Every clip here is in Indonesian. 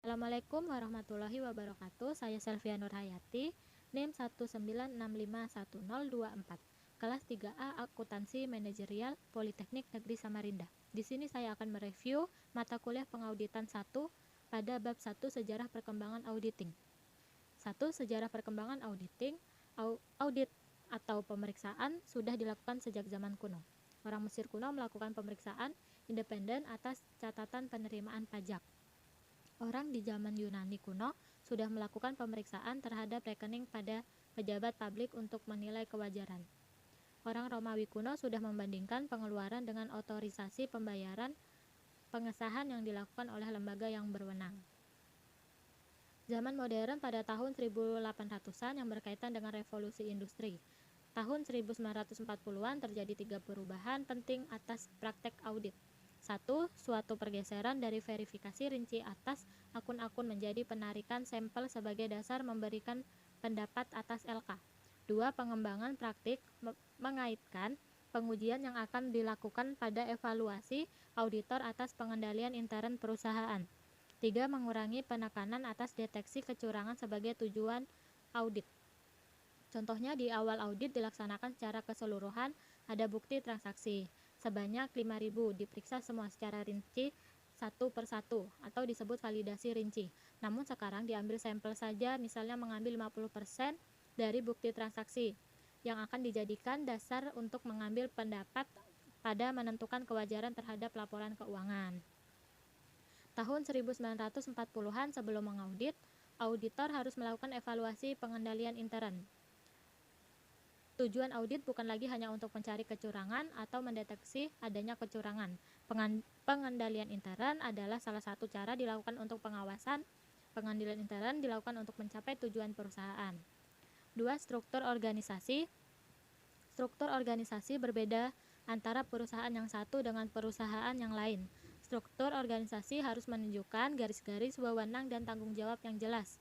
Assalamualaikum warahmatullahi wabarakatuh. Saya Selvia Nurhayati, NIM 196511024, kelas 3A Akuntansi Manajerial Politeknik Negeri Samarinda. Di sini saya akan mereview mata kuliah pengauditan 1 pada bab 1 Sejarah Perkembangan Auditing. 1. Sejarah Perkembangan Auditing. Audit atau pemeriksaan sudah dilakukan sejak zaman kuno. Orang Mesir kuno melakukan pemeriksaan independen atas catatan penerimaan pajak. Orang di zaman Yunani kuno sudah melakukan pemeriksaan terhadap rekening pada pejabat publik untuk menilai kewajaran. Orang Romawi kuno sudah membandingkan pengeluaran dengan otorisasi pembayaran pengesahan yang dilakukan oleh lembaga yang berwenang. Zaman modern pada tahun 1800-an yang berkaitan dengan revolusi industri. Tahun 1940-an terjadi 3 perubahan penting atas praktek audit. 1. Suatu pergeseran dari verifikasi rinci atas akun-akun menjadi penarikan sampel sebagai dasar memberikan pendapat atas LK. 2. Pengembangan praktik mengaitkan pengujian yang akan dilakukan pada evaluasi auditor atas pengendalian intern perusahaan. 3. Mengurangi penekanan atas deteksi kecurangan sebagai tujuan audit. Contohnya di awal audit dilaksanakan secara keseluruhan, ada bukti transaksi sebanyak 5.000, diperiksa semua secara rinci satu per satu atau disebut validasi rinci. Namun sekarang diambil sampel saja, misalnya mengambil 50% dari bukti transaksi yang akan dijadikan dasar untuk mengambil pendapat pada menentukan kewajaran terhadap laporan keuangan. Tahun 1940-an sebelum mengaudit, auditor harus melakukan evaluasi pengendalian intern. Tujuan audit bukan lagi hanya untuk mencari kecurangan atau mendeteksi adanya kecurangan. Pengendalian intern adalah salah satu cara dilakukan untuk pengawasan. Pengendalian intern dilakukan untuk mencapai tujuan perusahaan. 2. Struktur organisasi. Struktur organisasi berbeda antara perusahaan yang satu dengan perusahaan yang lain. Struktur organisasi harus menunjukkan garis-garis wewenang dan tanggung jawab yang jelas.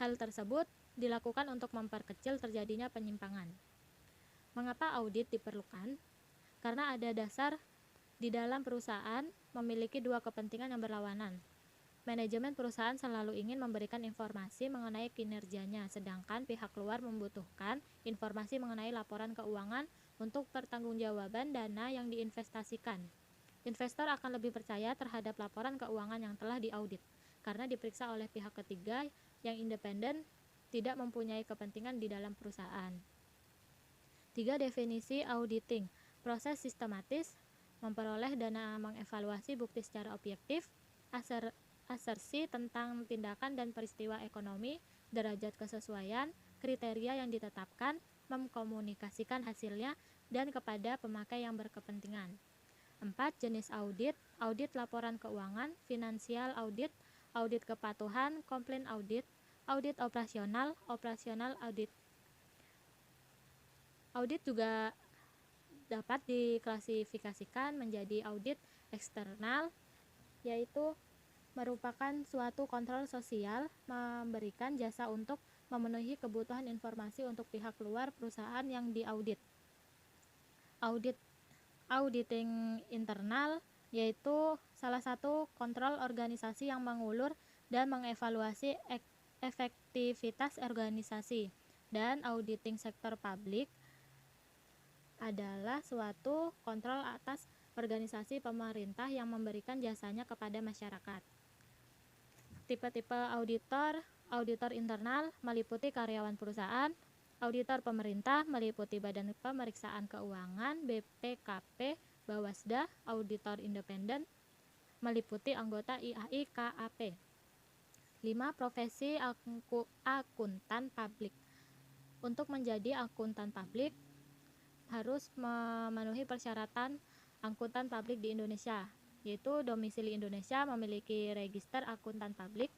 Hal tersebut dilakukan untuk memperkecil terjadinya penyimpangan. Mengapa audit diperlukan? Karena ada dasar di dalam perusahaan memiliki dua kepentingan yang berlawanan. Manajemen perusahaan selalu ingin memberikan informasi mengenai kinerjanya, sedangkan pihak luar membutuhkan informasi mengenai laporan keuangan untuk pertanggungjawaban dana yang diinvestasikan. Investor akan lebih percaya terhadap laporan keuangan yang telah diaudit, karena diperiksa oleh pihak ketiga yang independen, tidak mempunyai kepentingan di dalam perusahaan. 3. Definisi auditing. Proses sistematis, memperoleh dana, mengevaluasi bukti secara objektif, asersi tentang tindakan dan peristiwa ekonomi, derajat kesesuaian, kriteria yang ditetapkan, mengkomunikasikan hasilnya, dan kepada pemakai yang berkepentingan. 4. Jenis audit. Audit laporan keuangan, finansial audit, audit kepatuhan, komplain audit, audit operasional, operasional audit. Audit juga dapat diklasifikasikan menjadi audit eksternal, yaitu merupakan suatu kontrol sosial memberikan jasa untuk memenuhi kebutuhan informasi untuk pihak luar perusahaan yang diaudit. Auditing internal yaitu salah satu kontrol organisasi yang mengulur dan mengevaluasi efektivitas organisasi. Dan auditing sektor publik adalah suatu kontrol atas organisasi pemerintah yang memberikan jasanya kepada masyarakat. Tipe-tipe auditor. Auditor internal meliputi karyawan perusahaan. Auditor pemerintah meliputi Badan Pemeriksaan Keuangan, BPKP, Bawasda. Auditor independen meliputi anggota IAI, KAP. 5. Profesi akuntan publik. Untuk menjadi akuntan publik harus memenuhi persyaratan akuntan publik di Indonesia, yaitu domisili Indonesia, memiliki register akuntan publik,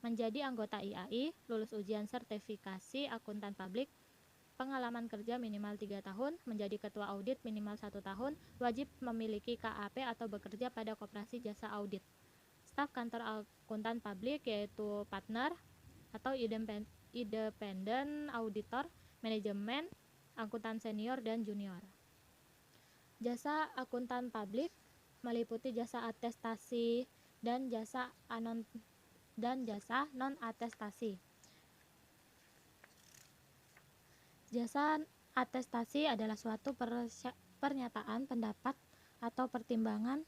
menjadi anggota IAI, lulus ujian sertifikasi akuntan publik, pengalaman kerja minimal 3 tahun, menjadi ketua audit minimal 1 tahun, wajib memiliki KAP atau bekerja pada koperasi jasa audit. Staf kantor akuntan publik yaitu partner atau independen auditor, manajemen, akuntan senior dan junior. Jasa akuntan publik meliputi jasa atestasi dan jasa non-atestasi. Jasa atestasi adalah suatu pernyataan pendapat atau pertimbangan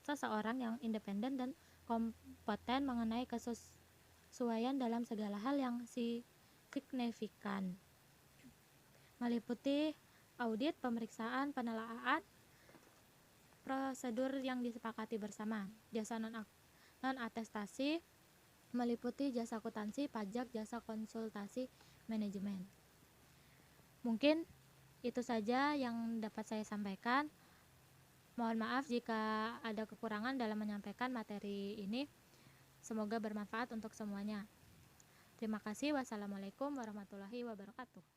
seseorang yang independen dan kompeten mengenai kesesuaian dalam segala hal yang signifikan, meliputi audit, pemeriksaan, penelaahan, prosedur yang disepakati bersama. Jasa non-atestasi meliputi jasa akuntansi, pajak, jasa konsultasi, manajemen. Mungkin itu saja yang dapat saya sampaikan. Mohon maaf jika ada kekurangan dalam menyampaikan materi ini. Semoga bermanfaat untuk semuanya. Terima kasih. Wassalamualaikum warahmatullahi wabarakatuh.